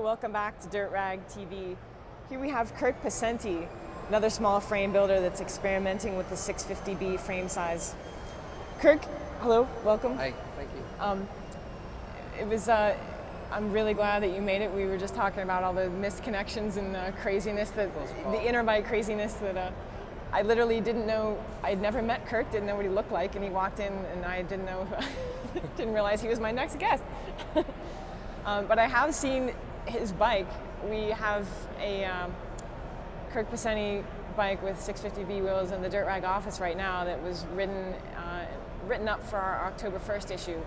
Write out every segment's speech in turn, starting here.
Hello, welcome back to Dirt Rag TV. Here we have Kirk Pacenti, another small frame builder that's experimenting with the 650B frame size. Kirk, hello, welcome. Hi, thank you. I'm really glad that you made it. We were just talking about all the missed connections and craziness, the Interbike craziness that I literally didn't know. I'd never met Kirk, didn't know what he looked like, and he walked in and I didn't know, didn't realize he was my next guest. But I have seen his bike. We have a Kirk Pacenti bike with 650B wheels in the Dirt Rag office right now that was written up for our October 1st issue.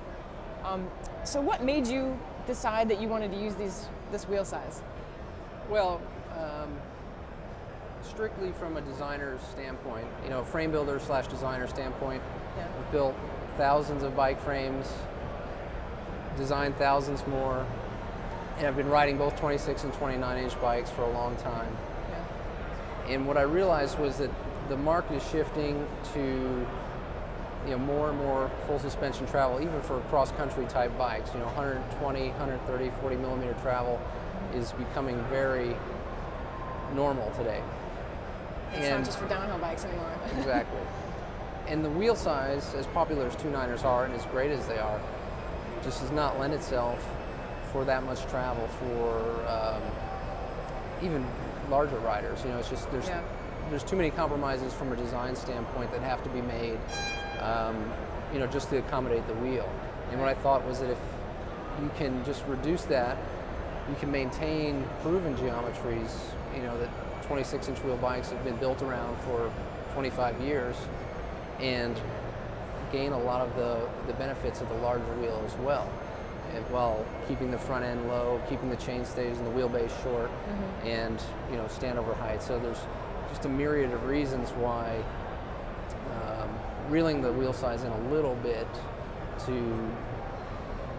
So what made you decide that you wanted to use this wheel size? Well, strictly from a designer's standpoint, you know, frame builder / designer standpoint, yeah. We've built thousands of bike frames, designed thousands more, and I've been riding both 26 and 29-inch bikes for a long time. Yeah. And what I realized was that the market is shifting to, you know, more and more full suspension travel, even for cross-country type bikes. You know, 120, 130, 40 millimeter travel is becoming very normal today. It's not just for downhill bikes anymore. Exactly. And the wheel size, as popular as 29ers are and as great as they are, just does not lend itself for that much travel for even larger riders. You know, it's just there's too many compromises from a design standpoint that have to be made, you know, just to accommodate the wheel. And what I thought was that if you can just reduce that, you can maintain proven geometries, you know, that 26-inch wheel bikes have been built around for 25 years, and gain a lot of the benefits of the larger wheel as well, while keeping the front end low, keeping the chain stays and the wheelbase short, and, you know, standover height. So there's just a myriad of reasons why reeling the wheel size in a little bit to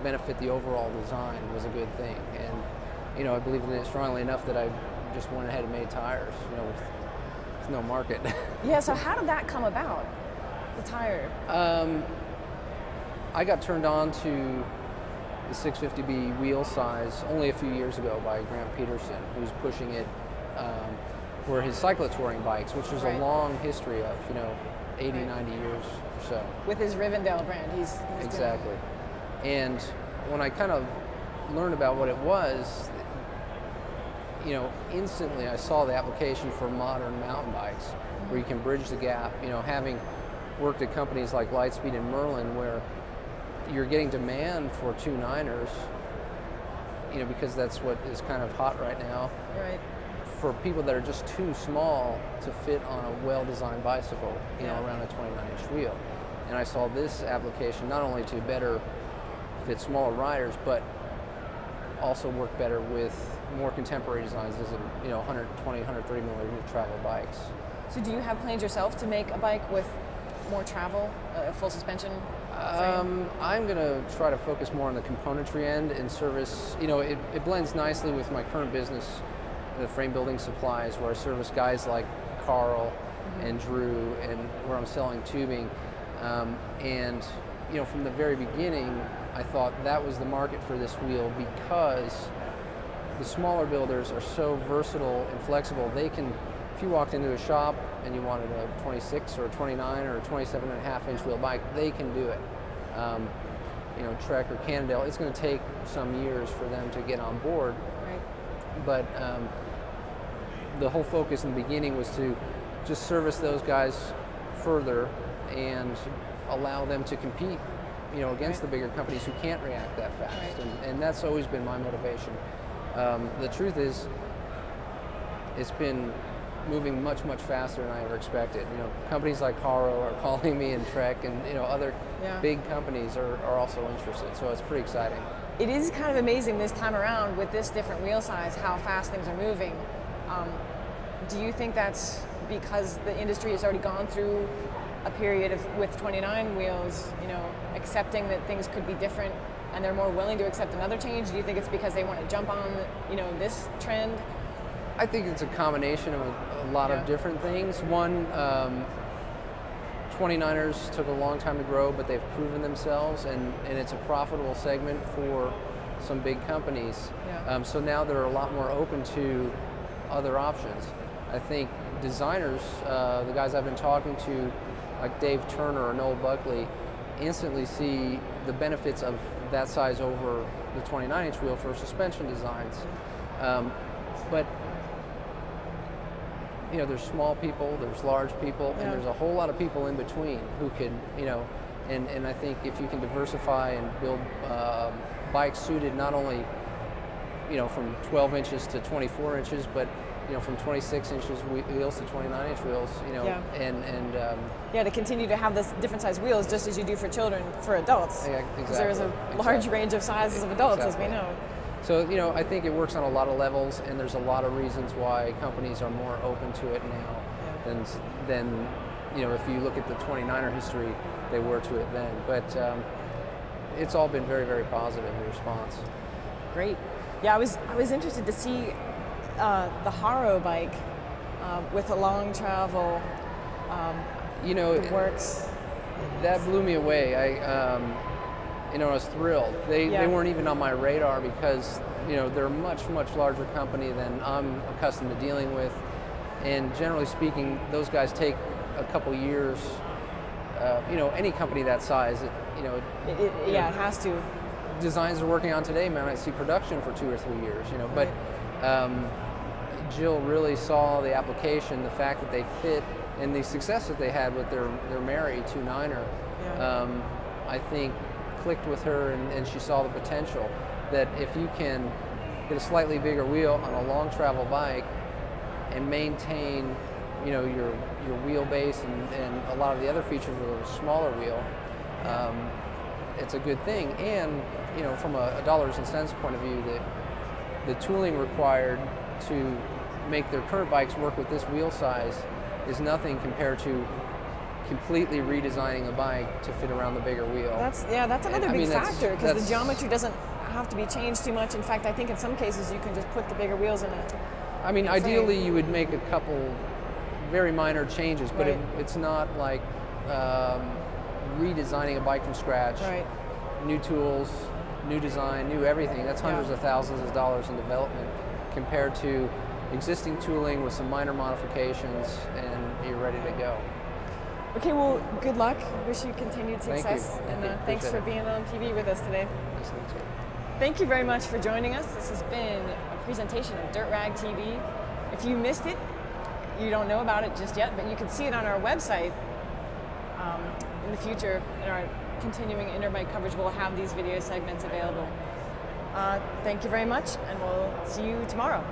benefit the overall design was a good thing. And, you know, I believe in it strongly enough that I just went ahead and made tires, you know, with no market. Yeah, so how did that come about, the tire? I got turned on to the 650B wheel size only a few years ago by Grant Peterson, who's pushing it for his cyclotouring bikes, which there's a long history of, you know, 80, 90 years or so. With his Rivendell brand, he's exactly. And when I kind of learned about what it was, you know, instantly I saw the application for modern mountain bikes, where you can bridge the gap. You know, having worked at companies like Lightspeed and Merlin, where you're getting demand for 29ers, you know, because that's what is kind of hot right now. Right. For people that are just too small to fit on a well-designed bicycle, you know, around a 29-inch wheel. And I saw this application not only to better fit smaller riders, but also work better with more contemporary designs, as in, you know, 120, 130 millimeter travel bikes. So do you have plans yourself to make a bike with more travel, full suspension frame? I'm going to try to focus more on the componentry end and service. You know, it blends nicely with my current business, the frame building supplies, where I service guys like Carl and Drew, and where I'm selling tubing. And, you know, from the very beginning, I thought that was the market for this wheel, because the smaller builders are so versatile and flexible. They can, if you walked into a shop and you wanted a 26 or a 29 or a 27.5-inch wheel bike, they can do it. You know, Trek or Cannondale, it's going to take some years for them to get on board. Right. But the whole focus in the beginning was to just service those guys further and allow them to compete, you know, against the bigger companies who can't react that fast. And that's always been my motivation. The truth is, it's been moving much, much faster than I ever expected. You know, companies like Haro are calling me, and Trek, and, you know, other big companies are also interested. So it's pretty exciting. It is kind of amazing this time around with this different wheel size, how fast things are moving. Do you think that's because the industry has already gone through a period of, with 29 wheels, you know, accepting that things could be different, and they're more willing to accept another change? Do you think it's because they want to jump on, you know, this trend? I think it's a combination of a lot of different things. One, 29ers took a long time to grow, but they've proven themselves, and it's a profitable segment for some big companies. Yeah. So now they're a lot more open to other options. I think designers, the guys I've been talking to, like Dave Turner or Noel Buckley, instantly see the benefits of that size over the 29-inch wheel for suspension designs. But you know, there's small people, there's large people, and there's a whole lot of people in between who can, you know, and I think if you can diversify and build bikes suited not only, you know, from 12 inches to 24 inches, but you know, from 26 inches wheels to 29-inch wheels, you know, to continue to have this different size wheels, just as you do for children, for adults. Yeah, exactly. Because there's a large range of sizes of adults, as we know. So, you know, I think it works on a lot of levels, and there's a lot of reasons why companies are more open to it now than you know, if you look at the 29er history, they were to it then. But it's all been very, very positive in response. Great. Yeah, I was interested to see the Haro bike with a long travel. You know, it works. That blew me away. You know, I was thrilled. They weren't even on my radar because, you know, they're a much, much larger company than I'm accustomed to dealing with. And generally speaking, those guys take a couple years. You know, any company that size, you know, it has to. Designs they're working on today may not see production for 2 or 3 years, you know. But Jill really saw the application, the fact that they fit, and the success that they had with their Mary 2.9er. I think clicked with her, and she saw the potential that if you can get a slightly bigger wheel on a long travel bike and maintain, you know, your wheelbase and a lot of the other features of a smaller wheel, it's a good thing. And you know, from a dollars and cents point of view, the tooling required to make their current bikes work with this wheel size is nothing compared to completely redesigning a bike to fit around the bigger wheel. That's another big factor, because the geometry doesn't have to be changed too much. In fact, I think in some cases you can just put the bigger wheels in it. I mean, ideally you would make a couple very minor changes, but it's not like redesigning a bike from scratch. Right. New tools, new design, new everything. That's hundreds of thousands of dollars in development compared to existing tooling with some minor modifications, and you're ready to go. Okay, well, good luck. Wish you continued success. Thank you. And thanks for being on TV with us today. Nice to meet you. Thank you very much for joining us. This has been a presentation of Dirt Rag TV. If you missed it, you don't know about it just yet, but you can see it on our website. In the future, in our continuing Interbike coverage, we'll have these video segments available. Thank you very much, and we'll see you tomorrow.